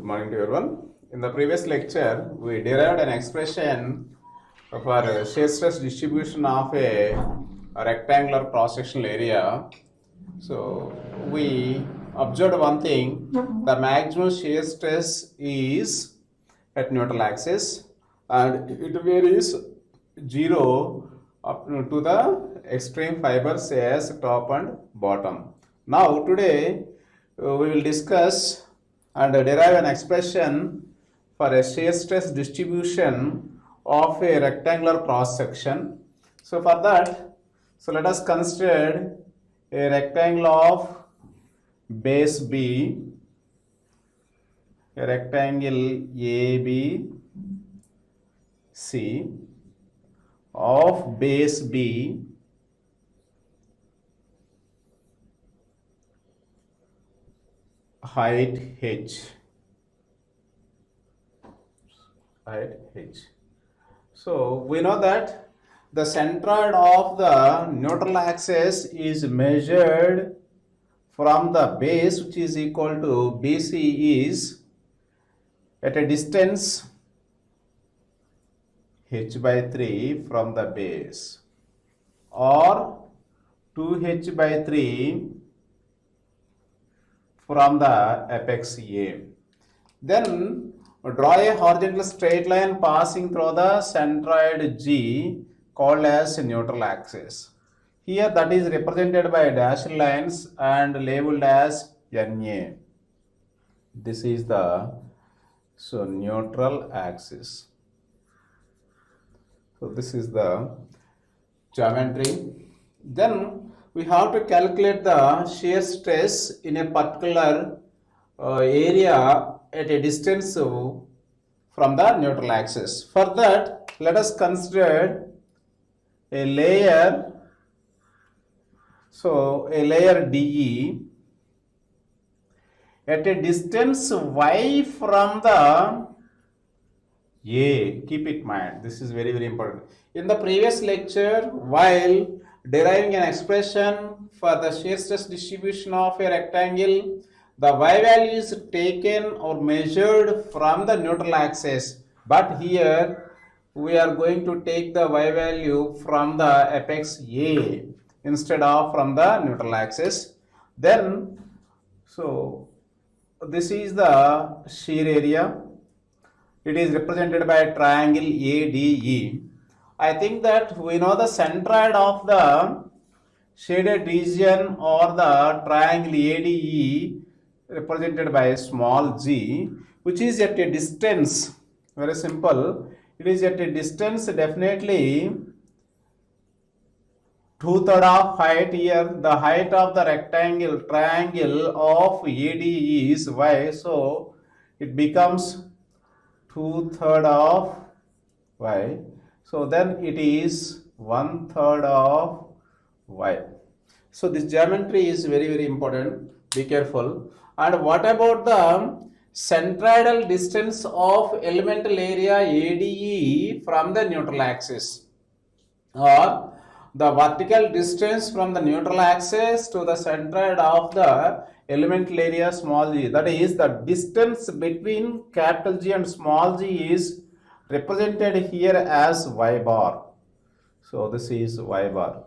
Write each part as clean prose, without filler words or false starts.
morning to everyone. In the previous lecture, we derived an expression for shear stress distribution of a rectangular cross-sectional area. So we observed one thing: the maximum shear stress is at neutral axis, and it varies 0 up to the extreme fibers as top and bottom. Now today we will discuss and derive an expression for a shear stress distribution of a rectangular cross section. So for that, let us consider a rectangle of base B, a rectangle ABC of base B height h. So we know that the centroid of the neutral axis is measured from the base, which is equal to BC, is at a distance h by 3 from the base, or 2h by 3 from the apex A. Then draw a horizontal straight line passing through the centroid G called as neutral axis. Here that is represented by dashed lines and labeled as NA. This is the neutral axis. So this is the geometry. Then we have to calculate the shear stress in a particular area at a distance from the neutral axis. For that, let us consider a layer. So a layer DE at a distance y from the A. Keep it in mind. This is very important. In the previous lecture, while deriving an expression for the shear stress distribution of a rectangle, the y value is taken or measured from the neutral axis, but here we are going to take the y value from the apex A instead of from the neutral axis. Then this is the shear area. It is represented by a triangle ADE. I think that we know the centroid of the shaded region or the triangle ADE represented by a small g, which is at a distance, very simple, it is at a distance definitely 2/3 of height. Here the height of the triangle of ADE is y, so it becomes 2/3 of y. So then it is 1/3 of y. So this geometry is very important. Be careful. And what about the centroidal distance of elemental area ADE from the neutral axis, or the vertical distance from the neutral axis to the centroid of the elemental area small g? That is, the distance between capital G and small g is represented here as y bar. So this is y bar.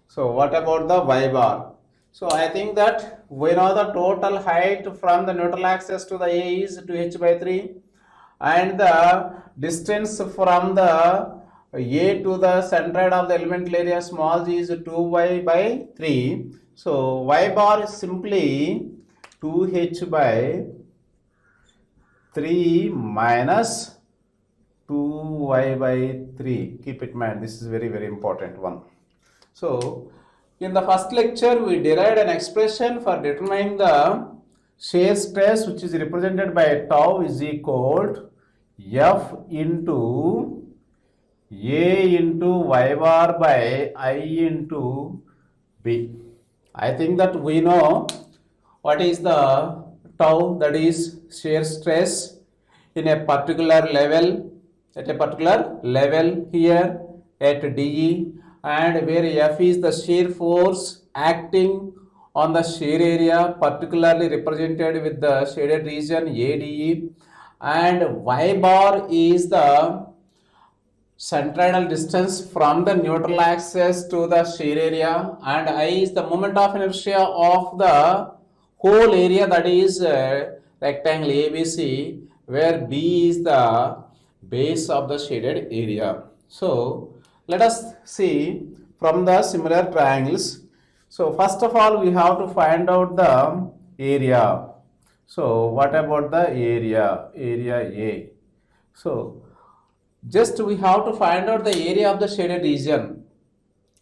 So what about the y bar? So I think that we know the total height from the neutral axis to the A is 2h by 3, and the distance from the A to the centroid of the elemental area small g is 2y by 3. So y bar is simply 2h by 3 minus 2y by 3. Keep it in mind, this is very important one. So in the first lecture, we derived an expression for determining the shear stress, which is represented by tau is equal to F into A into y bar by I into B. I think that we know what is the tau, that is shear stress in a particular level, at a particular level here at DE, and where F is the shear force acting on the shear area, particularly represented with the shaded region ADE, and y bar is the centroidal distance from the neutral axis to the shear area, and I is the moment of inertia of the whole area, that is rectangle ABC, where B is the base of the shaded area. So let us see from the similar triangles. So first of all, we have to find out the area. So what about the area? Area A. So just we have to find out the area of the shaded region.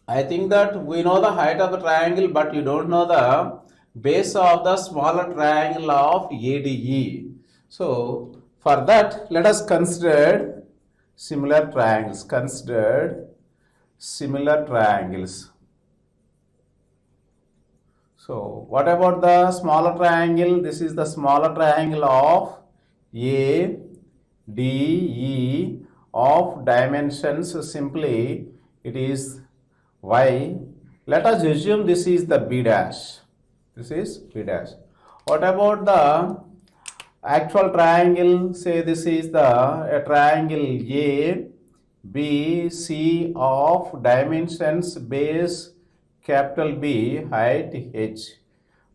I think that we know the height of the triangle, but you don't know the base of the smaller triangle of ADE. So for that, let us consider similar triangles. Consider similar triangles. So what about the smaller triangle? This is the smaller triangle of ADE of dimensions simply it is y. Let us assume this is the B dash. This is B dash. What about the actual triangle? Say this is a triangle A B C of dimensions base capital B, height h.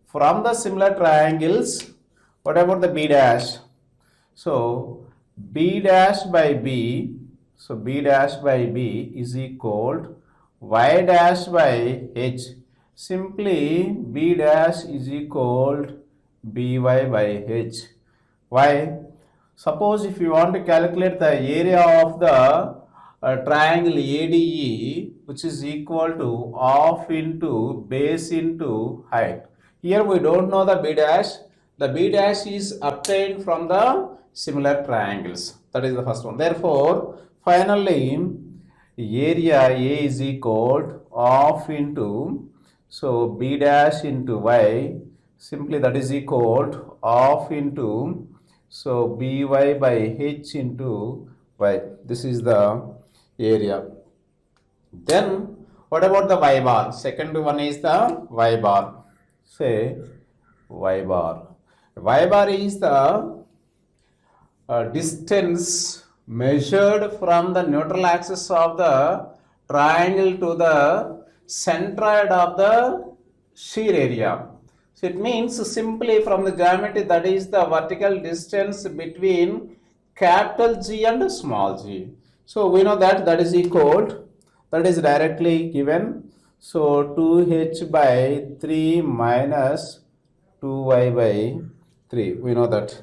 From the similar triangles, what about the B dash? So B dash by B, so B dash by B is equal Y dash by H. Simply B dash is equal BY by H. Why? Suppose if you want to calculate the area of the triangle ADE, which is equal to half into base into height. Here we don't know the B dash. The B dash is obtained from the similar triangles. That is the first one. Therefore, finally, area A is equal to half into, so B dash into Y, simply that is equal to half into, so by by h into y. This is the area. Then what about the y bar? Second one is the y bar. Say y bar. Y bar is the distance measured from the neutral axis of the triangle to the centroid of the shear area. So it means simply from the geometry, that is the vertical distance between capital G and small g. So we know that that is equal, that is directly given. So 2h by 3 minus 2y by 3. We know that.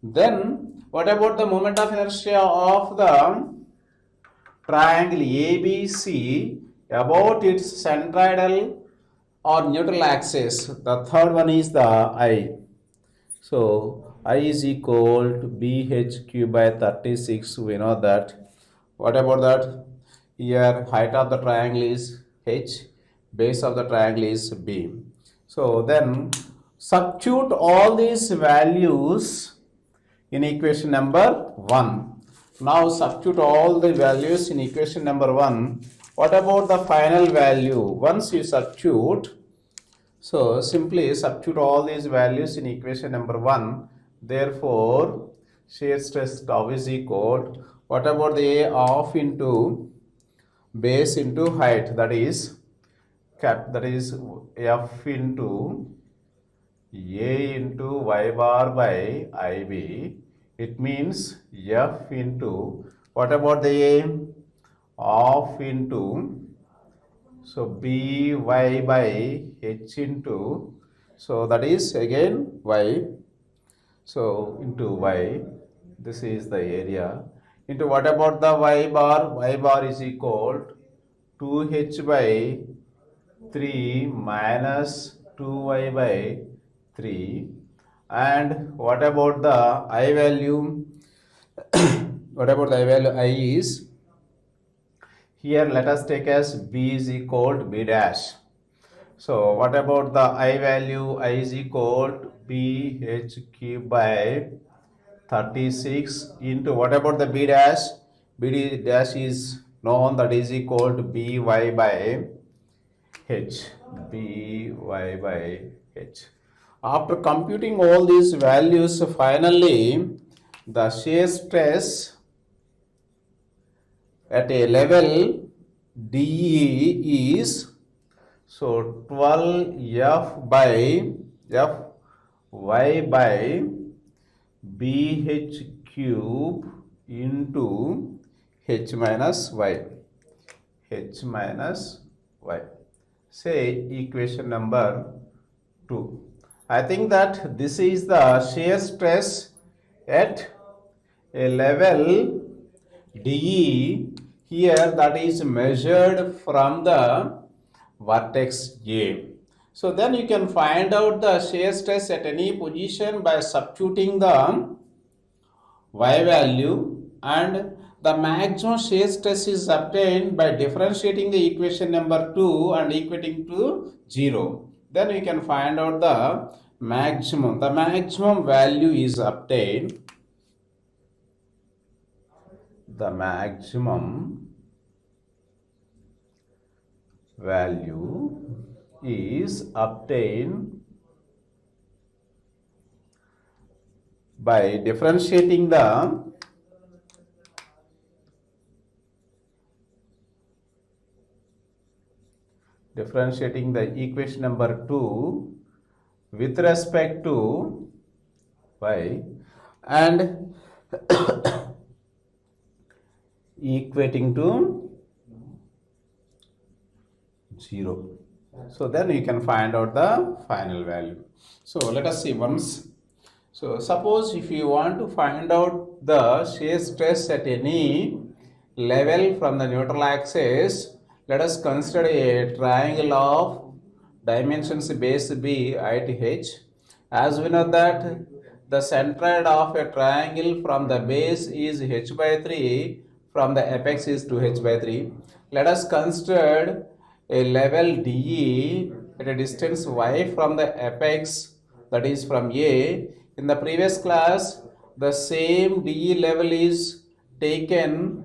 Then what about the moment of inertia of the triangle ABC about its centroidal or neutral axis? The third one is the I. So I is equal to BHQ by 36. We know that. What about that? Here height of the triangle is H, base of the triangle is B. So then substitute all these values in equation number 1. Now substitute all the values in equation number 1. What about the final value? Once you substitute, so simply substitute all these values in equation number 1. Therefore, shear stress tau is equal, what about the A half into base into height, that is F into A into y bar by IB. It means F into, what about the A? Half into, so by by h into, so that is again y, so into y, this is the area, into what about the y bar? Y bar is equal to 2h by 3 minus 2y by 3. And what about the I value? What about the I value? I is, here let us take as B is equal to B dash. So what about the I value? I is equal to BH by 36 into, what about the B dash? B dash is known, that is equal to BY by H. BY by H. After computing all these values, finally the shear stress at a level DE is, so 12 F y by BH cube into H minus y. H minus y. Say equation number 2. I think that this is the shear stress at a level DE here, that is measured from the vertex A. So then you can find out the shear stress at any position by substituting the y value, and the maximum shear stress is obtained by differentiating the equation number 2 and equating to 0. Then we can find out the maximum. The maximum value is obtained. The maximum value is obtained by differentiating the equation number 2 with respect to y and equating to 0. So then you can find out the final value. So let us see once. So suppose if you want to find out the shear stress at any level from the neutral axis, let us consider a triangle of dimensions base B, height h. As we know that the centroid of a triangle from the base is h by 3, from the apex is 2h by 3. Let us consider a level DE at a distance y from the apex, that is from A. In the previous class, the same DE level is taken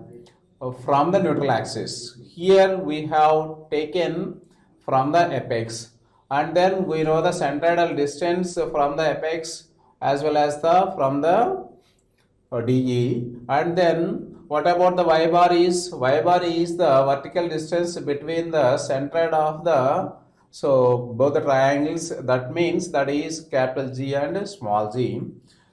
from the neutral axis. Here we have taken from the apex, and then we know the centroidal distance from the apex as well as the from the DE. And then what about the y bar is? Y bar is the vertical distance between the centroid of the, so both the triangles, that means that is capital G and small g.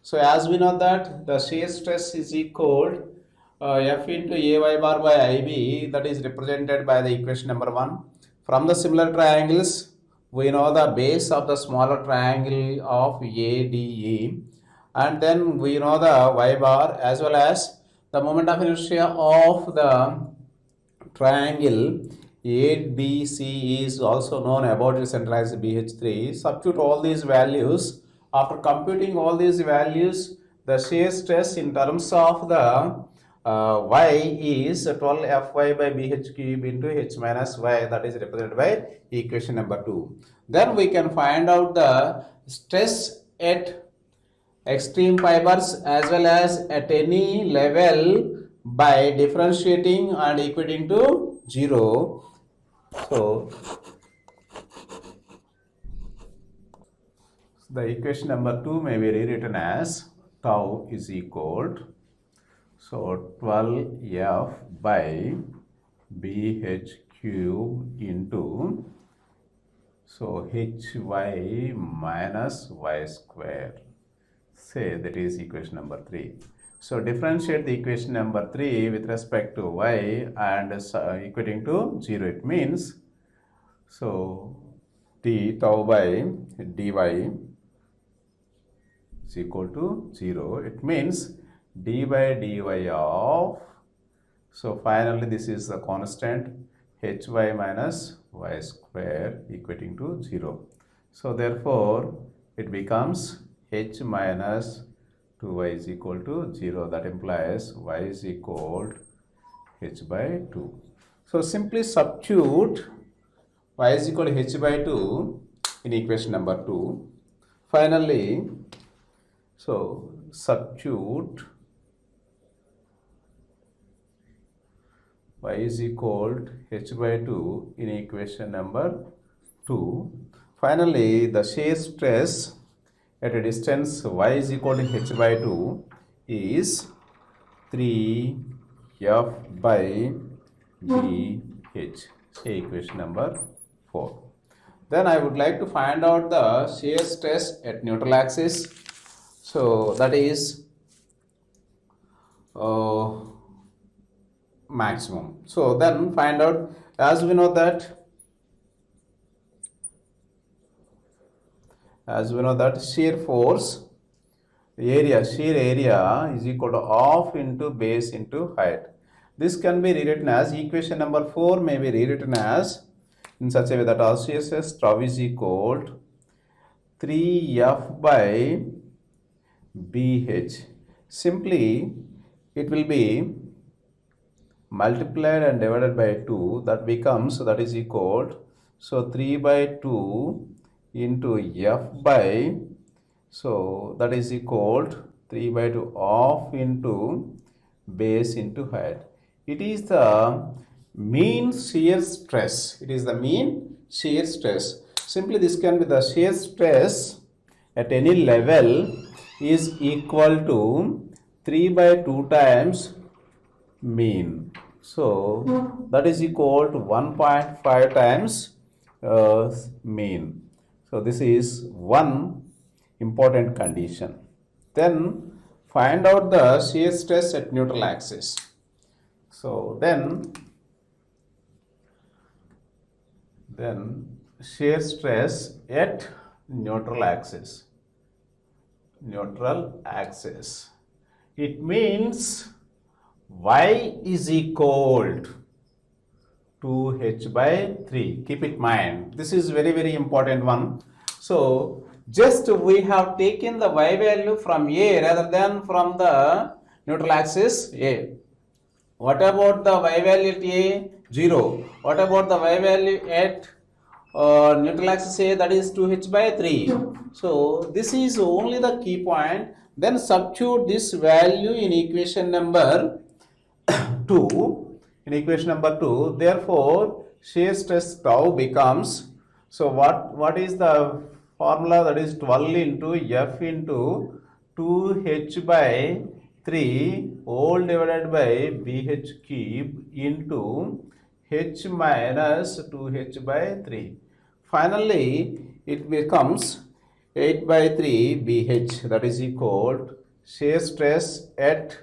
So as we know that the shear stress is equal F into AY bar by IB, that is represented by the equation number 1. From the similar triangles, we know the base of the smaller triangle of ADE, and then we know the y bar as well as the moment of inertia of the triangle ABC is also known about the centralized BH3. Substitute all these values. After computing all these values, the shear stress in terms of the y is 12 Fy by BH cube into H minus y, that is represented by equation number 2. Then we can find out the stress at extreme fibers as well as at any level by differentiating and equating to 0. So the equation number 2 may be rewritten as tau is equal to, so 12F by BH cube into, so HY minus y square. Say that is equation number 3. So differentiate the equation number 3 with respect to y and equating to 0. It means, so d tau by dy is equal to 0. It means d by dy of, so finally this is the constant hy minus y square equating to 0. So therefore it becomes h minus 2y is equal to 0. That implies y is equal to h by 2. So simply substitute y is equal to h by 2 in equation number 2. Finally, so substitute y is equal to h by 2 in equation number 2. Finally, the shear stress at a distance y is equal to h by 2 is 3F by BH. Say equation number 4. Then I would like to find out the shear stress at neutral axis. So that is maximum. So then find out, as we know that shear force shear area is equal to half into base into height. This can be rewritten as equation number 4 may be rewritten as in such a way that all shear stress tau is equal to 3F by BH. Simply it will be multiplied and divided by 2, that becomes, that is equal to, so 3 by 2 into F by, so that is equal to 3 by 2 half into base into height. It is the mean shear stress. It is the mean shear stress. Simply this can be the shear stress at any level is equal to 3 by 2 times mean. So that is equal to 1.5 times mean. So this is one important condition. Then find out the shear stress at neutral axis. So then shear stress at neutral axis. It means y is equal to 2h by 3. Keep it in mind. This is very important one. So just we have taken the y value from A rather than from the neutral axis A. What about the y value at A? 0. What about the y value at neutral axis A, that is 2h by 3. So this is only the key point. Then substitute this value in equation number 2. Therefore shear stress tau becomes, so what is the formula? That is 12 into F into 2h by 3 whole divided by BH cube into h minus 2h by 3. Finally it becomes 8 by 3 BH, that is equal to shear stress at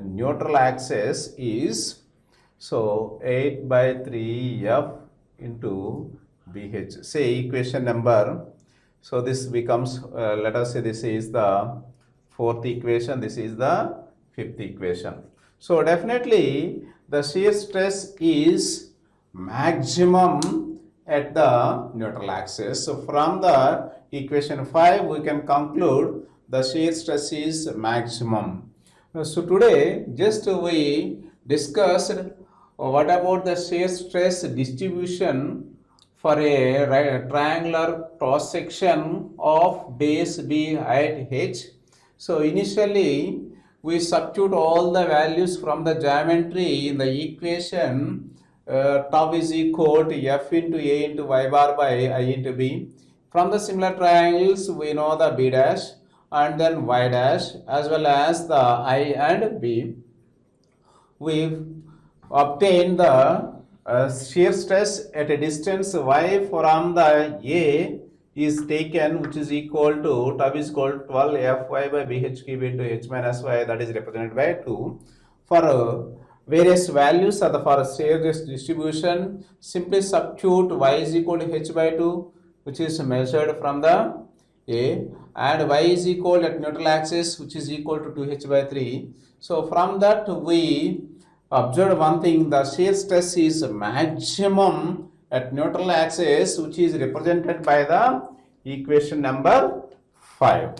neutral axis is, so 8 by 3 F into BH. Say equation number, so this becomes, let us say this is the 4th equation, this is the 5th equation. So definitely the shear stress is maximum at the neutral axis. So from the equation 5 we can conclude the shear stress is maximum. So today just we discussed what about the shear stress distribution for a triangular cross section of base B height h. So initially we substitute all the values from the geometry in the equation tau is equal to F into A into y bar by I into B. From the similar triangles we know the B dash and then y dash as well as the I and B. We obtain the shear stress at a distance y from the A is taken, which is equal to tau is equal to 12 Fy by BH cube into h minus y, that is represented by 2. For various values for shear distribution, simply substitute y is equal to h by 2, which is measured from the A, and y is equal at neutral axis, which is equal to 2h by 3. So from that we observe one thing, the shear stress is maximum at neutral axis, which is represented by the equation number 5.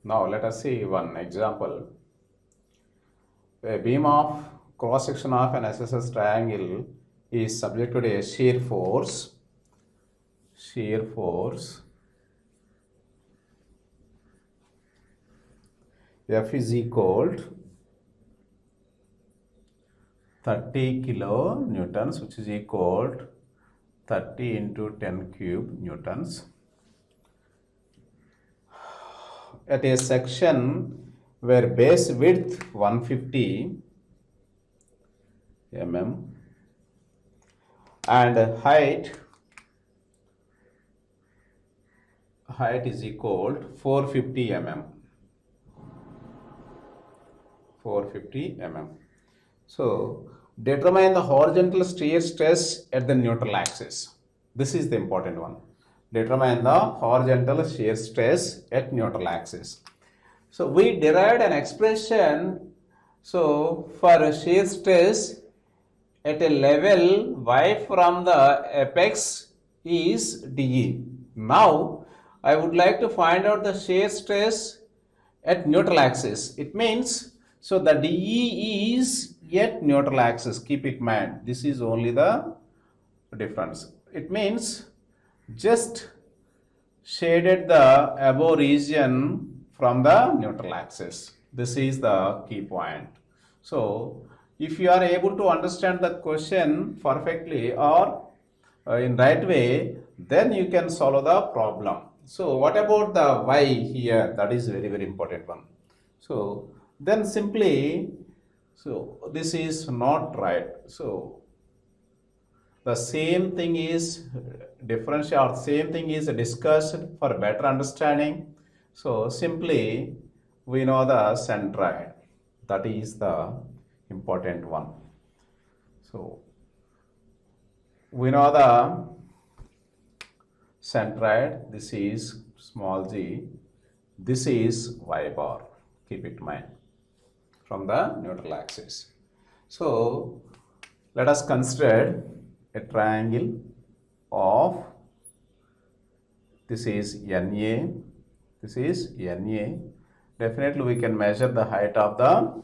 Now let us see one example. A beam of cross section of an SSS triangle is subject to a shear force. F is equal to 30 kilonewtons, which is equal to 30 into 10 cube newtons. At a section where base width 150 mm and height is equal to 450 mm. 450 mm. So determine the horizontal shear stress at the neutral axis. This is the important one. Determine the horizontal shear stress at neutral axis. So we derived an expression for shear stress at a level y from the apex is dE. Now I would like to find out the shear stress at neutral axis. It means, so the dE is at neutral axis. Keep it in mind. This is only the difference. It means just shaded the above region from the neutral axis. This is the key point. So if you are able to understand the question perfectly or in right way, then you can solve the problem. So what about the y here? That is very, very important one. So then simply, so this is not right. So the same thing is differential, or same thing is discussed for better understanding. So simply we know the centroid. That is the important one. So we know the centroid. This is small g. This is y bar. Keep it in mind from the neutral axis. So let us consider a triangle of, this is NA, this is NA. Definitely we can measure the height of the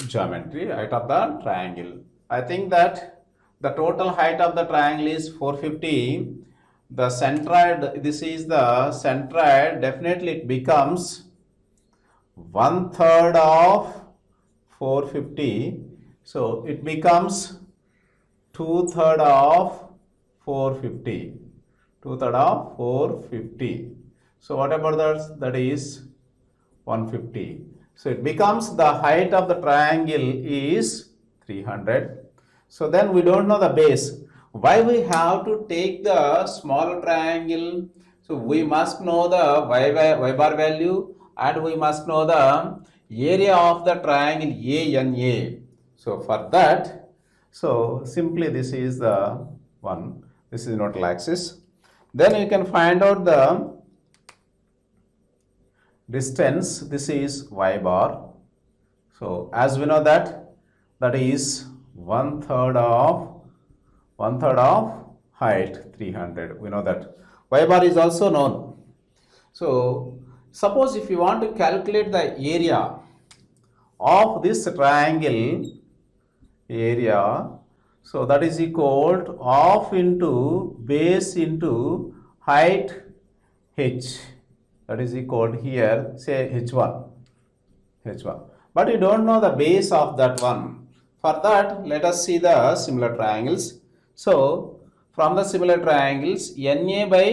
geometry, height of the triangle. I think that the total height of the triangle is 450. The centroid, this is the centroid, definitely it becomes 1/3 of 450. So it becomes 2/3 of 450. 2/3 of 450. So what about that? That is 150. So it becomes the height of the triangle is 300. So then we don't know the base. Why we have to take the small triangle? So we must know the y bar value, and we must know the area of the triangle ANA. So for that, so simply this is the one. This is neutral axis. Then you can find out the distance. This is y bar. So as we know that is 1/3 of height 300. We know that y bar is also known. So suppose if you want to calculate the area of this triangle, area, so that is equal to half into base into height h. That is equal to here, say h1. But you don't know the base of that one. For that, let us see the similar triangles. So from the similar triangles, NA by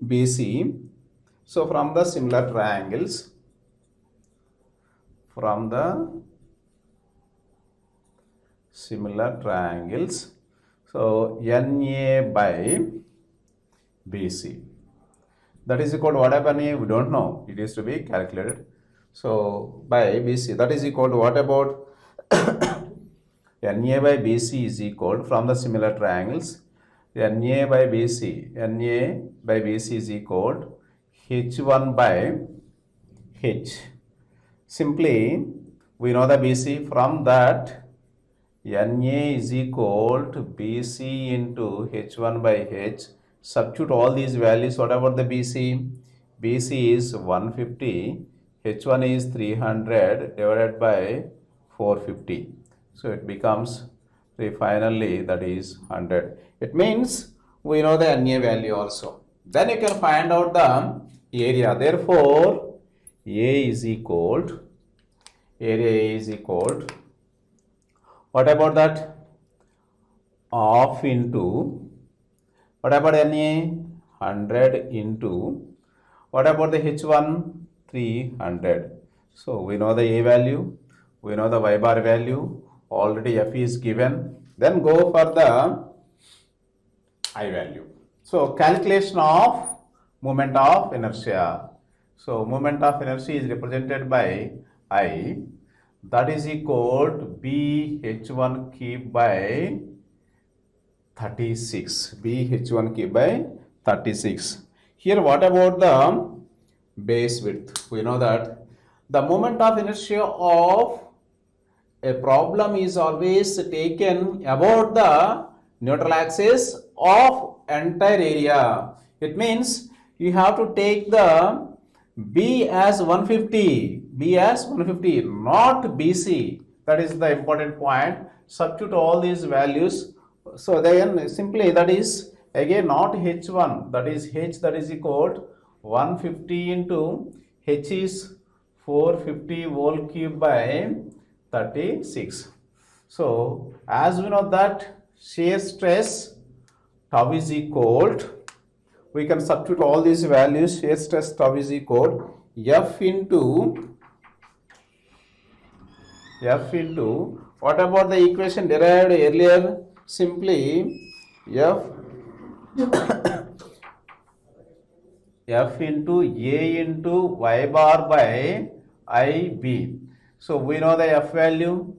BC. So from the similar triangles, so NA by BC. That is equal to what happened here? We don't know. It is to be calculated. So by BC, that is equal to what about NA by BC is equal to, from the similar triangles, NA by BC is equal to H1 by H. Simply we know the BC. From that, NA is equal to BC into H1 by H. Substitute all these values. What about the BC? BC is 150, H1 is 300 divided by 450. So it becomes, finally, that is 100. It means we know the NA value also. Then you can find out the area. Therefore, area is equal to What about that? Half into, what about NA? 100 into, what about the H1? 300. So we know the A value, we know the Y bar value, already F is given. Then go for the I value. So calculation of moment of inertia. So moment of inertia is represented by I, that is equal to BH1 cube by 36. BH1 cube by 36. Here what about the base width? We know that the moment of inertia of a problem is always taken about the neutral axis of entire area. It means you have to take the B as 150, B as 150, not BC. That is the important point. Substitute all these values. So then simply that is again not H1, that is H, that is equal to 150 into H is 450 whole cube by 36. So as we know that shear stress tau is equal to, we can substitute all these values. Shear stress tau is equal F into what about the equation derived earlier? Simply F into A into Y bar by IB. So we know the F value,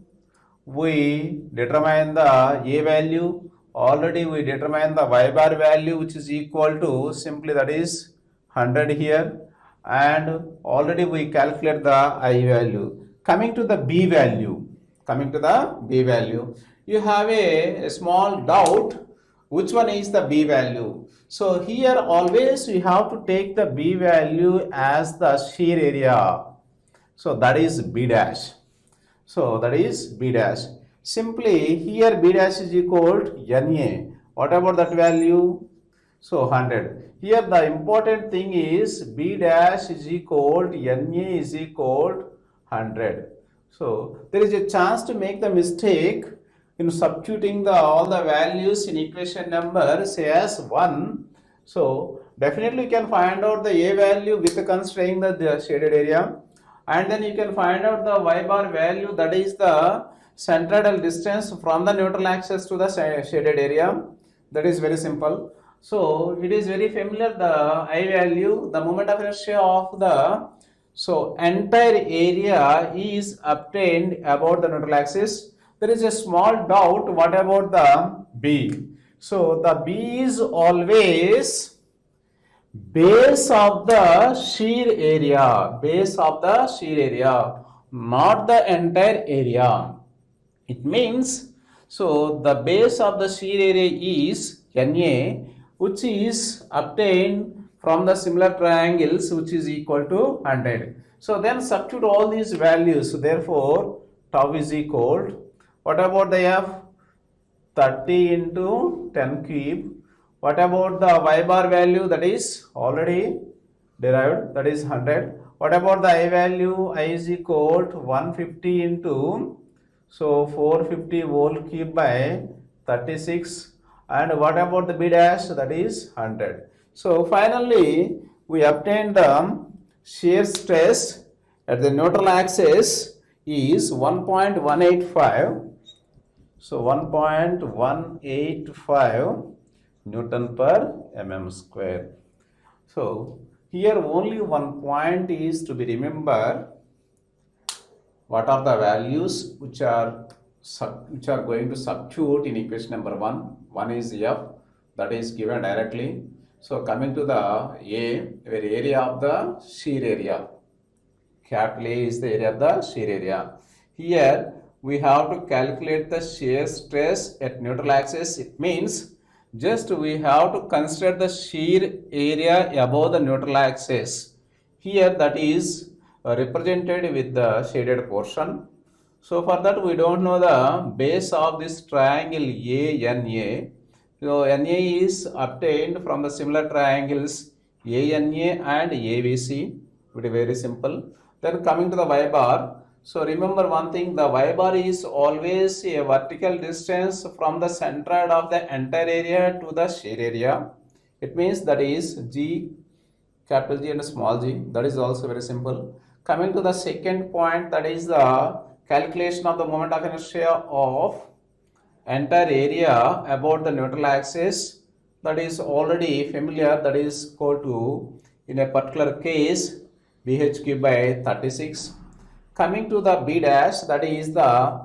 we determine the A value, already we determine the Y bar value, which is equal to simply that is 100 here, and already we calculate the I value. Coming to the B value, you have a small doubt which one is the B value. So here always we have to take the B value as the shear area. So that is B dash. So that is B dash. Simply here B dash is equal to NA. What about that value? So 100. Here the important thing is B dash is equal to NA is equal to 100. So there is a chance to make the mistake in substituting all the values in equation number say as 1. So definitely you can find out the A value with considering the shaded area, and then you can find out the Y bar value, that is the centroidal distance from the neutral axis to the shaded area. That is very simple. So it is very familiar, the I value, the moment of inertia of the entire area is obtained about the neutral axis. There is a small doubt, what about the B? So the B is always base of the shear area, not the entire area. It means, so the base of the shear area is NA, which is obtained from the similar triangles, which is equal to 100. So then substitute all these values. So therefore tau is equal to, what about the F? 30 into 10 cube. What about the Y bar value? That is already derived, that is 100. What about the I value? I is equal to 150 into 450 whole cube by 36. And what about the B dash? That is 100. So finally we obtained the shear stress at the neutral axis is 1.185. So 1.185 Newton per mm square. So here only one point is to be remembered. What are the values which are going to substitute in equation number 1? One is F, that is given directly. So coming to the A, where area of the shear area, capital A is the area of the shear area. Here we have to calculate the shear stress at neutral axis. It means just we have to consider the shear area above the neutral axis. Here that is represented with the shaded portion. So for that we don't know the base of this triangle ANA. So NA is obtained from the similar triangles ANA and ABC. It is very simple. Then coming to the Y bar. So remember one thing, the y bar is always a vertical distance from the centroid of the entire area to the shear area. It means that is G, capital G and small g. That is also very simple. Coming to the second point, that is the calculation of the moment of inertia of entire area about the neutral axis. That is already familiar. That is equal to, in a particular case, BHQ by 36. Coming to the B dash, that is the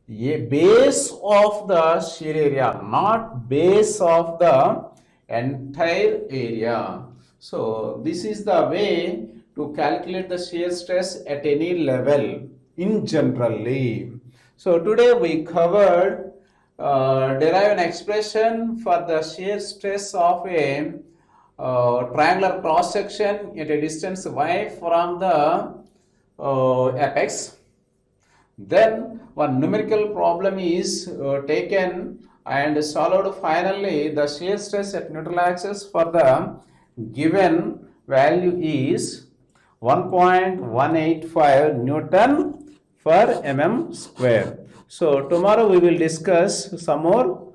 base of the shear area, not base of the entire area. So this is the way to calculate the shear stress at any level in generally. So today we covered derive an expression for the shear stress of a triangular cross section at a distance y from the apex. Then one numerical problem is taken and solved. Finally, the shear stress at neutral axis for the given value is 1.185 Newton per mm square. So tomorrow we will discuss some more